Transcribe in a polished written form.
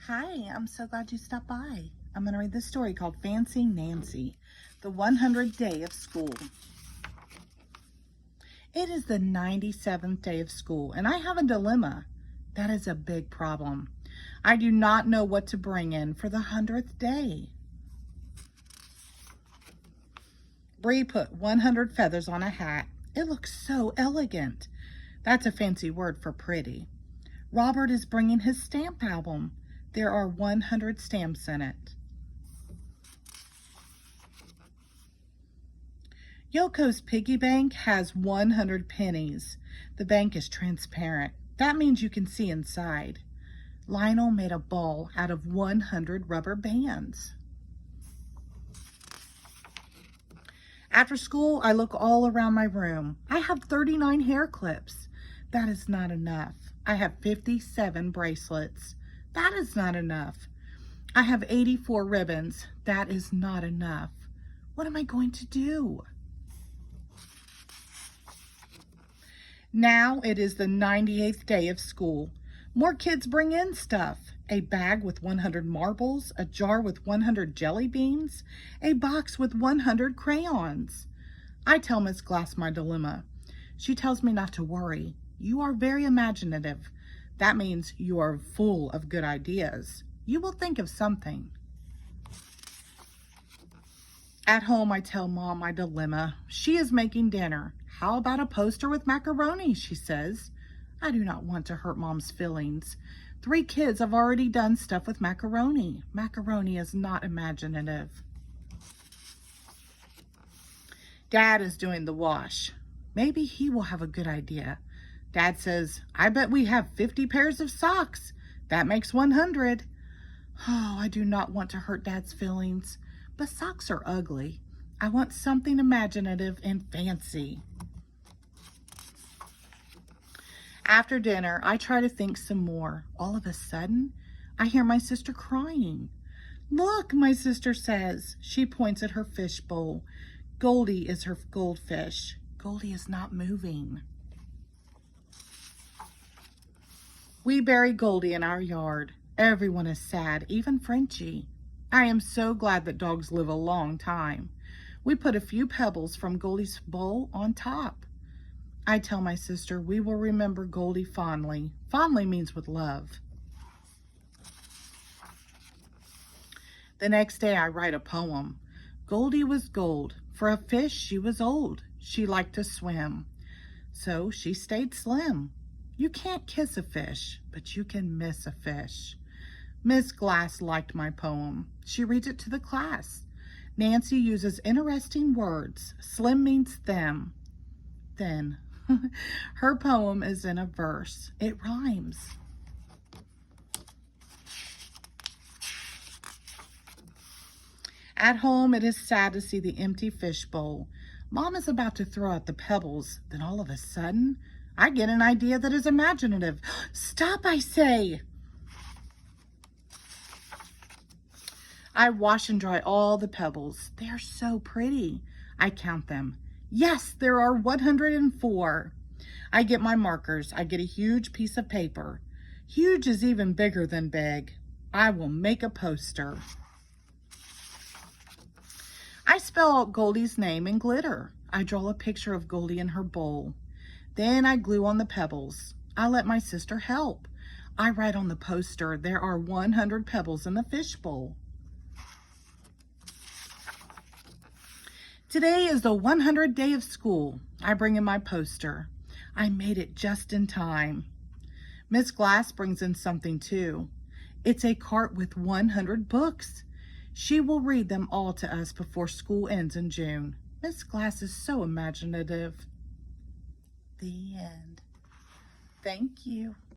Hi, I'm so glad you stopped by. I'm going to read this story called Fancy Nancy, the 100th Day of School. It is the 97th day of school, and I have a dilemma. That is a big problem. I do not know what to bring in for the 100th day. Bree put 100 feathers on a hat. It looks so elegant. That's a fancy word for pretty. Robert is bringing his stamp album. There are 100 stamps in it. Yoko's piggy bank has 100 pennies. The bank is transparent. That means you can see inside. Lionel made a ball out of 100 rubber bands. After school, I look all around my room. I have 39 hair clips. That is not enough. I have 57 bracelets. That is not enough. I have 84 ribbons. That is not enough. What am I going to do? Now it is the 98th day of school. More kids bring in stuff. A bag with 100 marbles, a jar with 100 jelly beans, a box with 100 crayons. I tell Miss Glass my dilemma. She tells me not to worry. You are very imaginative. That means you are full of good ideas. You will think of something. At home, I tell Mom my dilemma. She is making dinner. How about a poster with macaroni, she says. I do not want to hurt Mom's feelings. 3 kids have already done stuff with macaroni. Macaroni is not imaginative. Dad is doing the wash. Maybe he will have a good idea. Dad says, I bet we have 50 pairs of socks. That makes 100. Oh, I do not want to hurt Dad's feelings, but socks are ugly. I want something imaginative and fancy. After dinner, I try to think some more. All of a sudden, I hear my sister crying. Look, my sister says. She points at her fish bowl. Goldie is her goldfish. Goldie is not moving. We bury Goldie in our yard. Everyone is sad, even Frenchie. I am so glad that dogs live a long time. We put a few pebbles from Goldie's bowl on top. I tell my sister we will remember Goldie fondly. Fondly means with love. The next day I write a poem. Goldie was gold. For a fish, she was old. She liked to swim. So she stayed slim. You can't kiss a fish, but you can miss a fish. Miss Glass liked my poem. She reads it to the class. Nancy uses interesting words. Slim means them. Thin. Her poem is in a verse. It rhymes. At home, it is sad to see the empty fish bowl. Mom is about to throw out the pebbles. Then all of a sudden, I get an idea that is imaginative. Stop, I say. I wash and dry all the pebbles. They are so pretty. I count them. Yes, there are 104. I get my markers. I get a huge piece of paper. Huge is even bigger than big. I will make a poster. I spell out Goldie's name in glitter. I draw a picture of Goldie in her bowl. Then I glue on the pebbles. I let my sister help. I write on the poster, there are 100 pebbles in the fish bowl. Today is the 100th day of school. I bring in my poster. I made it just in time. Miss Glass brings in something too. It's a cart with 100 books. She will read them all to us before school ends in June. Miss Glass is so imaginative. The end. Thank you.